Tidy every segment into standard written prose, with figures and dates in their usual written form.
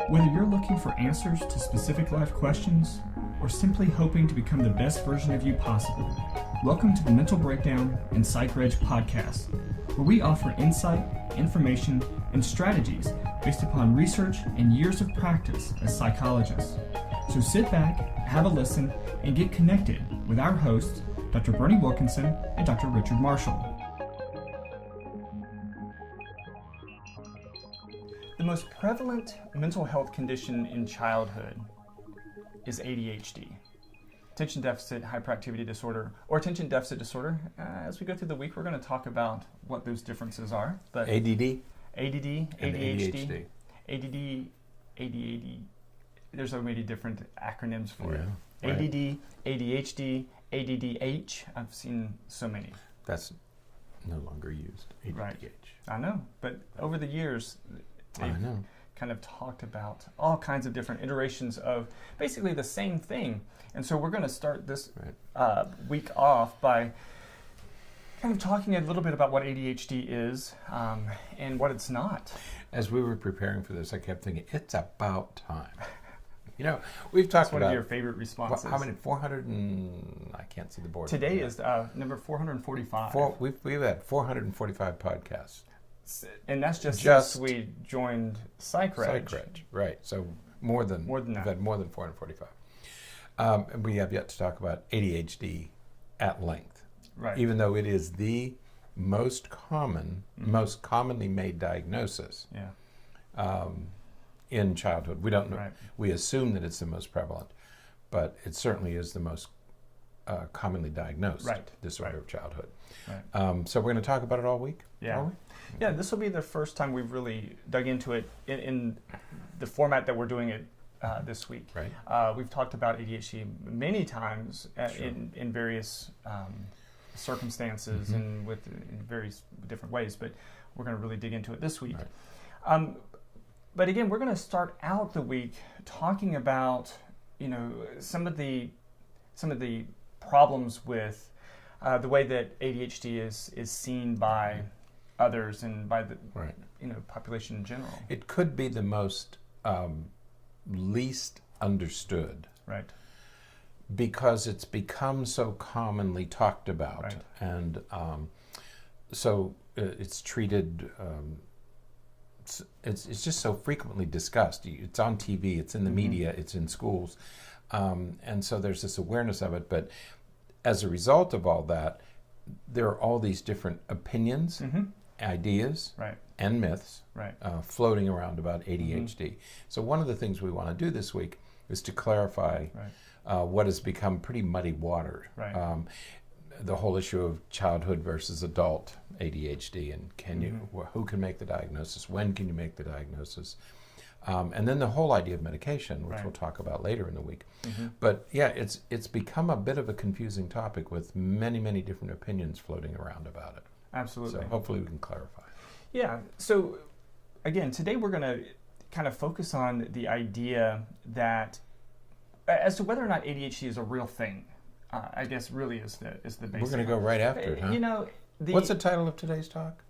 Whether you're looking for answers to specific life questions or simply hoping to become the best version of you possible, welcome to the Mental Breakdown and Psychreg podcast, where we offer insight, information, and strategies based upon research and years of practice as psychologists. So sit back, have a listen, and get connected with our hosts, Dr. Berney Wilkinson and Dr. Richard Marshall. The most prevalent mental health condition in childhood is ADHD, attention deficit hyperactivity disorder, or attention deficit disorder. As we go through the week, we're going to talk about what those differences are. But ADD, ADHD, ADD. There's so many different acronyms for it. Right. ADD, ADHD, ADDH. I've seen so many. That's no longer used. ADDH. Right. I know, but over the years, I know. Kind of talked about all kinds of different iterations of basically the same thing. And so we're going to start this week off by kind of talking a little bit about what ADHD is and what it's not. As we were preparing for this, I kept thinking, it's about time. You know, we've talked about... one of your favorite responses. How many? 400 and... I can't see the board. Today is number 445. We've had 445 podcasts. And that's just since we joined Psychreg. Psychreg, right. So more than that. We've had more than 445. And we have yet to talk about ADHD at length. Right. Even though it is the most commonly made diagnosis in childhood. We don't know. Right. We assume that it's the most prevalent, but it certainly is the most commonly diagnosed disorder of childhood. Right. So we're going to talk about it all week? Yeah. Yeah, this will be the first time we've really dug into it in the format that we're doing it this week. Right. We've talked about ADHD many times in various circumstances and in various different ways, but we're going to really dig into it this week. Right. But again, we're going to start out the week talking about some of the problems with the way that ADHD is seen by others and by the population in general. It could be the most least understood, right? Because it's become so commonly talked about, right. And so it's treated. It's just so frequently discussed. It's on TV, it's in the media, it's in schools, and so there's this awareness of it. But as a result of all that, there are all these different opinions, ideas, and myths floating around about ADHD. So one of the things we want to do this week is to clarify what has become pretty muddy water. Right. The whole issue of childhood versus adult ADHD, and who can make the diagnosis, when can you make the diagnosis, and then the whole idea of medication, which we'll talk about later in the week. But yeah, it's become a bit of a confusing topic with many, many different opinions floating around about it. Absolutely. So hopefully we can clarify. Yeah. So again, today we're going to kind of focus on the idea that as to whether or not ADHD is a real thing. I guess really is the basic. We're going to go right after it, huh? What's the title of today's talk?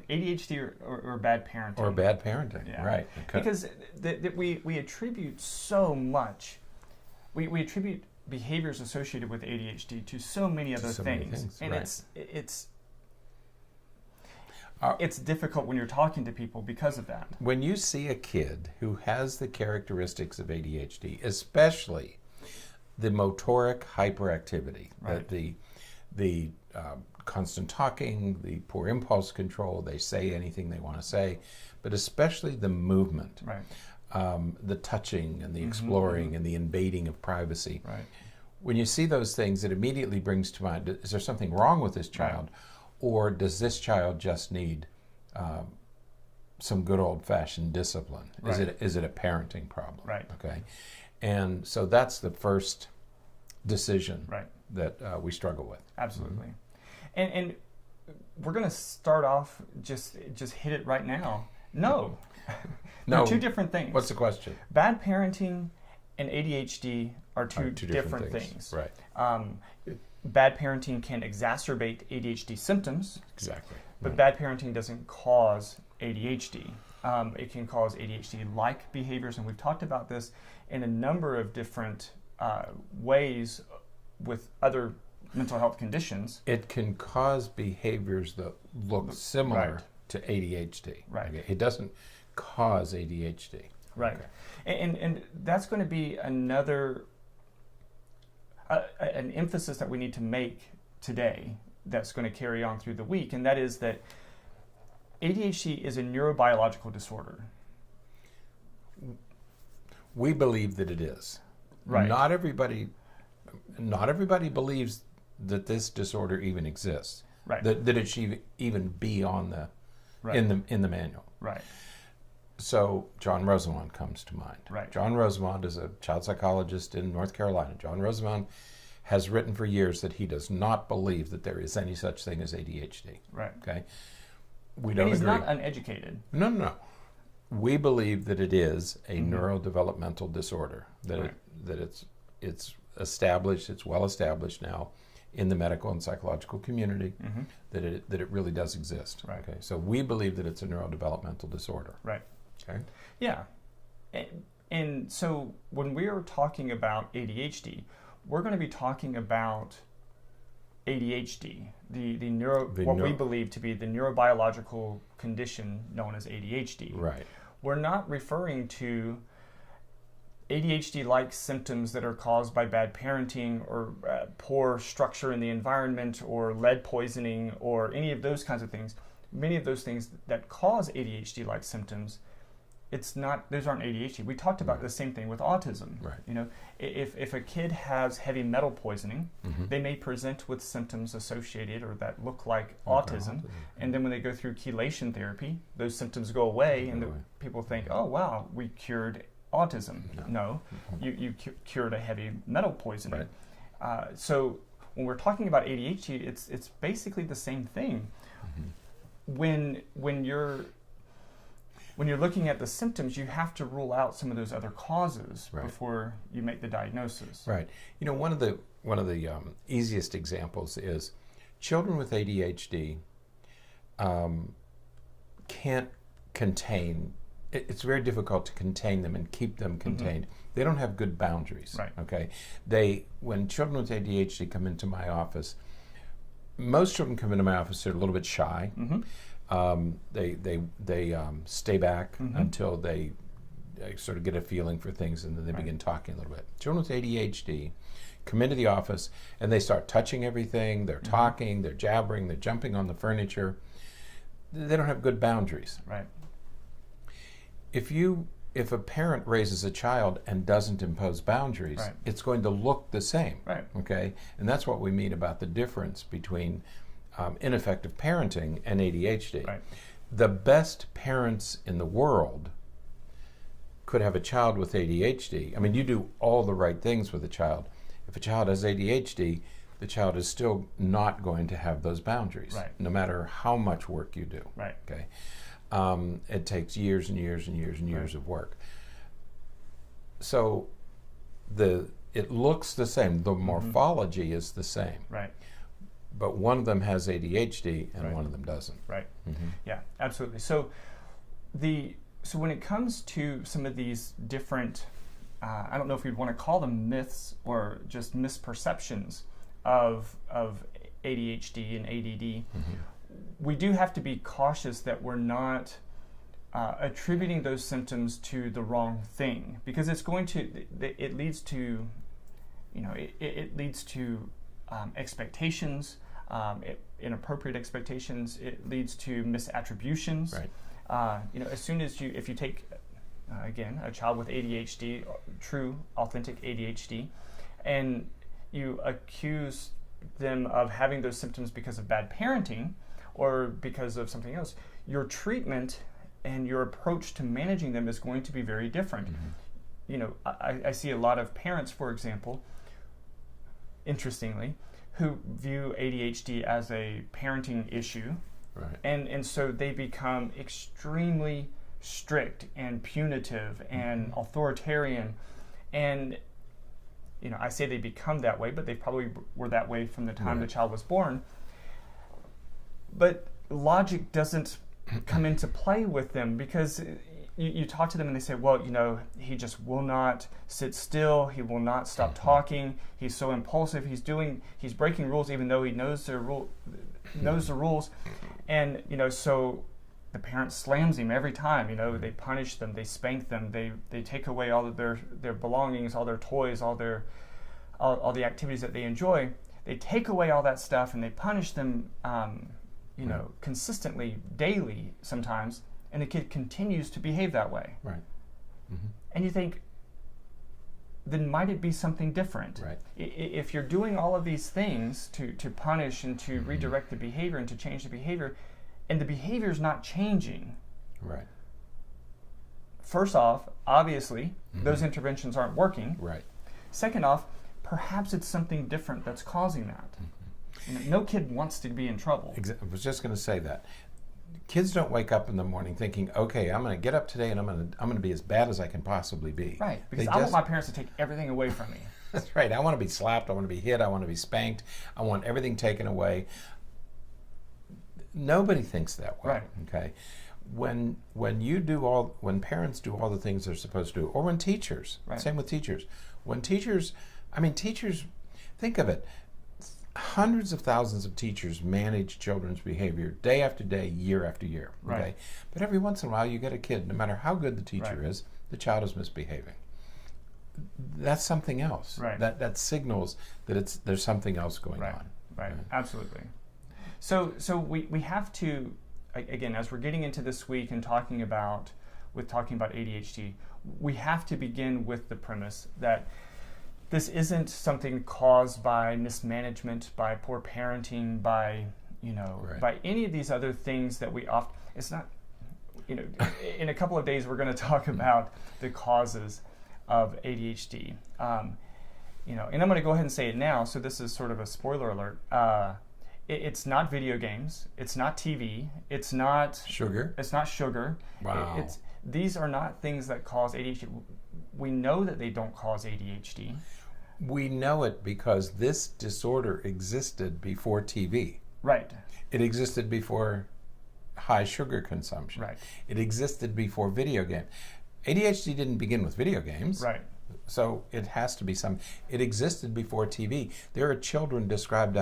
ADHD or bad parenting. Or bad parenting, right. Okay. Because we attribute so much. We attribute behaviors associated with ADHD to so many other things. And it's difficult when you're talking to people because of that. When you see a kid who has the characteristics of ADHD, especially the motoric hyperactivity, the constant talking, the poor impulse control, they say anything they want to say, but especially the movement, the touching and the exploring and the invading of privacy. Right. When you see those things, it immediately brings to mind, is there something wrong with this child, or does this child just need some good old-fashioned discipline? Right. Is it a parenting problem? Right. Okay. And so that's the first decision that we struggle with. Absolutely. And we're going to start off, just hit it right now. No. They're two different things. What's the question? Bad parenting and ADHD are two different things. Right. Bad parenting can exacerbate ADHD symptoms. Exactly. But bad parenting doesn't cause ADHD. It can cause ADHD-like behaviors, and we've talked about this in a number of different ways with other mental health conditions. It can cause behaviors that look similar to ADHD. Right. Okay? It doesn't cause ADHD. Right. Okay. And that's going to be another an emphasis that we need to make today that's going to carry on through the week, and that is that ADHD is a neurobiological disorder. We believe that it is. Right. Not everybody believes that this disorder even exists. Right. That it should even be on the in the manual. Right. So John Rosemond comes to mind. Right. John Rosemond is a child psychologist in North Carolina. John Rosemond has written for years that he does not believe that there is any such thing as ADHD. Right. Okay. We don't and he's agree. not uneducated. No. We believe that it is a neurodevelopmental disorder. That it's established. It's well established now in the medical and psychological community that it really does exist. Right. Okay. So we believe that it's a neurodevelopmental disorder. Right. Okay. Yeah. And so when we are talking about ADHD, we're going to be talking about ADHD, what we believe to be the neurobiological condition known as ADHD. Right. We're not referring to ADHD-like symptoms that are caused by bad parenting or poor structure in the environment or lead poisoning or any of those kinds of things. Many of those things that cause ADHD-like symptoms, those aren't ADHD. We talked about the same thing with autism. Right. You know, if a kid has heavy metal poisoning, they may present with symptoms associated or that look like autism. And then when they go through chelation therapy, those symptoms go away, and people think, oh wow, we cured autism. No, you cured a heavy metal poisoning. Right. So when we're talking about ADHD, it's basically the same thing. When you're looking at the symptoms, you have to rule out some of those other causes before you make the diagnosis. Right. You know, one of the easiest examples is children with ADHD can't contain. It's very difficult to contain them and keep them contained. They don't have good boundaries. Right. Okay. When children with ADHD come into my office, most children come into my office, they're a little bit shy. They stay back until they sort of get a feeling for things, and then they begin talking a little bit. Children with ADHD come into the office and they start touching everything. They're talking, they're jabbering, they're jumping on the furniture. They don't have good boundaries. Right. If a parent raises a child and doesn't impose boundaries, it's going to look the same. Right. Okay, and that's what we mean about the difference between ineffective parenting and ADHD. Right. The best parents in the world could have a child with ADHD. I mean, you do all the right things with a child. If a child has ADHD, the child is still not going to have those boundaries, no matter how much work you do. Right. Okay. It takes years and years and years and years of work. So it looks the same. The morphology is the same. Right. But one of them has ADHD and one of them doesn't. Right. Yeah, absolutely. So when it comes to some of these different, I don't know if we'd want to call them myths or just misperceptions of ADHD and ADD, we do have to be cautious that we're not attributing those symptoms to the wrong thing, because it leads to expectations, inappropriate expectations. It leads to misattributions. Right. As soon as if you take again a child with ADHD, true authentic ADHD, and you accuse them of having those symptoms because of bad parenting or because of something else, your treatment and your approach to managing them is going to be very different. I see a lot of parents, for example, interestingly, who view ADHD as a parenting issue, and so they become extremely strict and punitive and authoritarian, and I say they become that way, but they probably were that way from the time the child was born. But logic doesn't come into play with them, because you talk to them and they say, well, he just will not sit still. He will not stop talking. He's so impulsive. He's breaking rules even though he knows the rules. And, so the parent slams him every time. They punish them. They spank them. They take away all of their belongings, all their toys, all the activities that they enjoy. They take away all that stuff and they punish them, consistently, daily sometimes. And the kid continues to behave that way. Right. Mm-hmm. And you think, then might it be something different? Right. If you're doing all of these things to punish and to redirect the behavior and to change the behavior, and the behavior is not changing. Right. First off, obviously, those interventions aren't working. Right. Second off, perhaps it's something different that's causing that. No kid wants to be in trouble. I was just going to say that. Kids don't wake up in the morning thinking, okay, I'm going to get up today and I'm going to be as bad as I can possibly be. Right, because I want my parents to take everything away from me. That's right. I want to be slapped. I want to be hit. I want to be spanked. I want everything taken away. Nobody thinks that way. Right. Okay. When parents do all the things they're supposed to do, or when teachers, same with teachers. When teachers, think of it. Hundreds of thousands of teachers manage children's behavior day after day, year after year. Okay? Right. But every once in a while you get a kid, no matter how good the teacher is, the child is misbehaving. That's something else. Right. That signals that there's something else going on. Right. Absolutely. So we have to, again, as we're getting into this week and talking about ADHD, we have to begin with the premise that this isn't something caused by mismanagement, by poor parenting, by by any of these other things that we often. It's not. In a couple of days we're going to talk about the causes of ADHD. And I'm going to go ahead and say it now. So this is sort of a spoiler alert. It's not video games. It's not TV. It's not sugar. It's not sugar. Wow. These are not things that cause ADHD. We know that they don't cause ADHD. We know it because this disorder existed before TV. Right. It existed before high sugar consumption. Right. It existed before video games. ADHD didn't begin with video games. Right. So it has to be it existed before TV. There are children described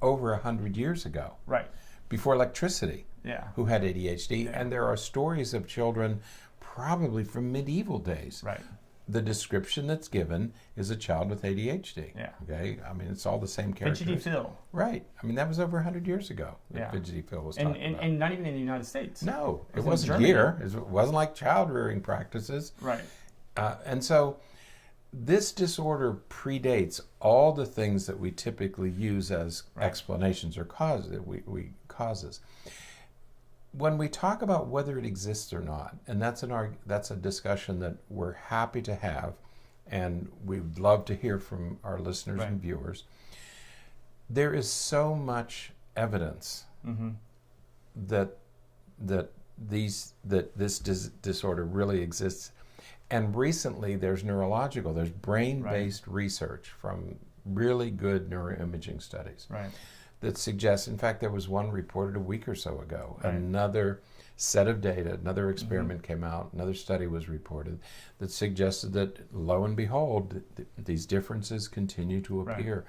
over 100 years ago. Right. Before electricity. Yeah. Who had ADHD. Yeah. And there are stories of children probably from medieval days. Right. The description that's given is a child with ADHD. Yeah. Okay? It's all the same characters. Fidgety Phil. Right. That was over 100 years ago that yeah. Fidgety Phil was talking about. And not even in the United States. No. It wasn't here. It wasn't like child rearing practices. Right. And so this disorder predates all the things that we typically use as explanations or causes. When we talk about whether it exists or not, and that's a discussion that we're happy to have, and we'd love to hear from our listeners and viewers, there is so much evidence that this disorder really exists. And recently, there's brain-based research from really good neuroimaging studies. Right. That suggests, in fact, there was one reported a week or so ago, another set of data, another experiment came out, another study was reported that suggested that, lo and behold, these differences continue to appear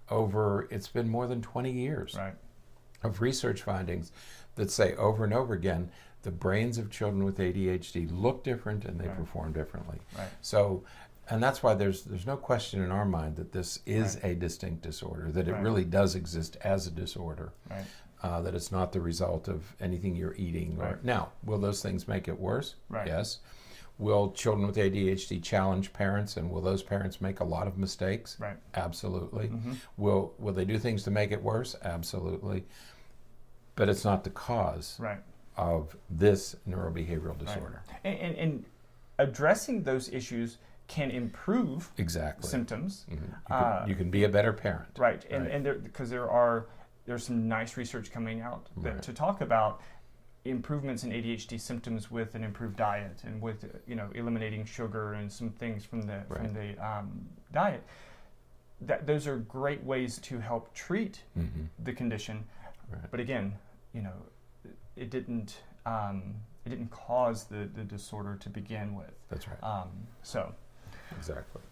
over, it's been more than 20 years of research findings that say over and over again, the brains of children with ADHD look different and they perform differently. Right. So, and that's why there's no question in our mind that this is a distinct disorder, that it really does exist as a disorder, that it's not the result of anything you're eating. Now, will those things make it worse? Yes. Will children with ADHD challenge parents, and will those parents make a lot of mistakes? Absolutely. Will they do things to make it worse? Absolutely. But it's not the cause of this neurobehavioral disorder. And addressing those issues can improve symptoms. You can be a better parent. And because there's some nice research coming out to talk about improvements in ADHD symptoms with an improved diet and with eliminating sugar and some things from the diet. Those are great ways to help treat the condition. But again, it didn't it didn't cause the disorder to begin with. That's right. Exactly.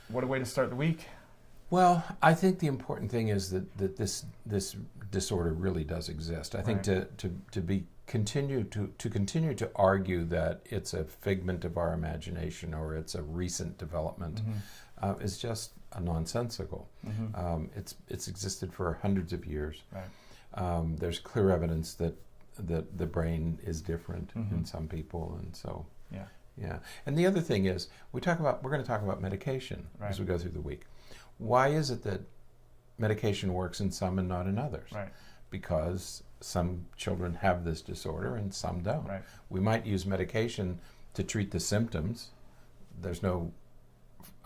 What a way to start the week. Well, I think the important thing is that this disorder really does exist. I think to continue to argue that it's a figment of our imagination or it's a recent development is just nonsensical. It's existed for hundreds of years. Right. There's clear evidence that the brain is different in some people, and so yeah. And the other thing is we're going to talk about medication as we go through the week. Why is it that medication works in some and not in others? Right. Because some children have this disorder and some don't. Right. We might use medication to treat the symptoms. I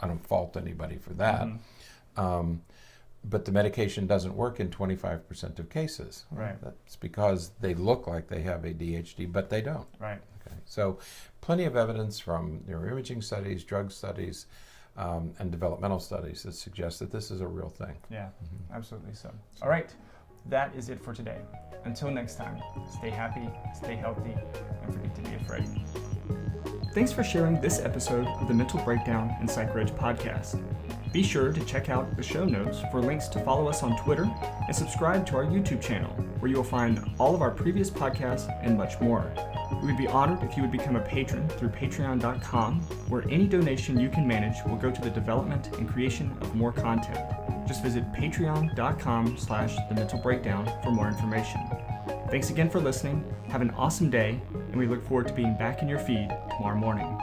don't fault anybody for that. But the medication doesn't work in 25% of cases. Right. That's because they look like they have ADHD, but they don't. Right. Okay. So plenty of evidence from neuroimaging studies, drug studies, and developmental studies that suggest that this is a real thing. Yeah, absolutely so. All right, that is it for today. Until next time, stay happy, stay healthy, and forget to be afraid. Thanks for sharing this episode of the Mental Breakdown and Psychreg podcast. Be sure to check out the show notes for links to follow us on Twitter and subscribe to our YouTube channel, where you will find all of our previous podcasts and much more. We would be honored if you would become a patron through patron.com, where any donation you can manage will go to the development and creation of more content. Just visit patreon.com/thementalbreakdown for more information. Thanks again for listening. Have an awesome day, and we look forward to being back in your feed tomorrow morning.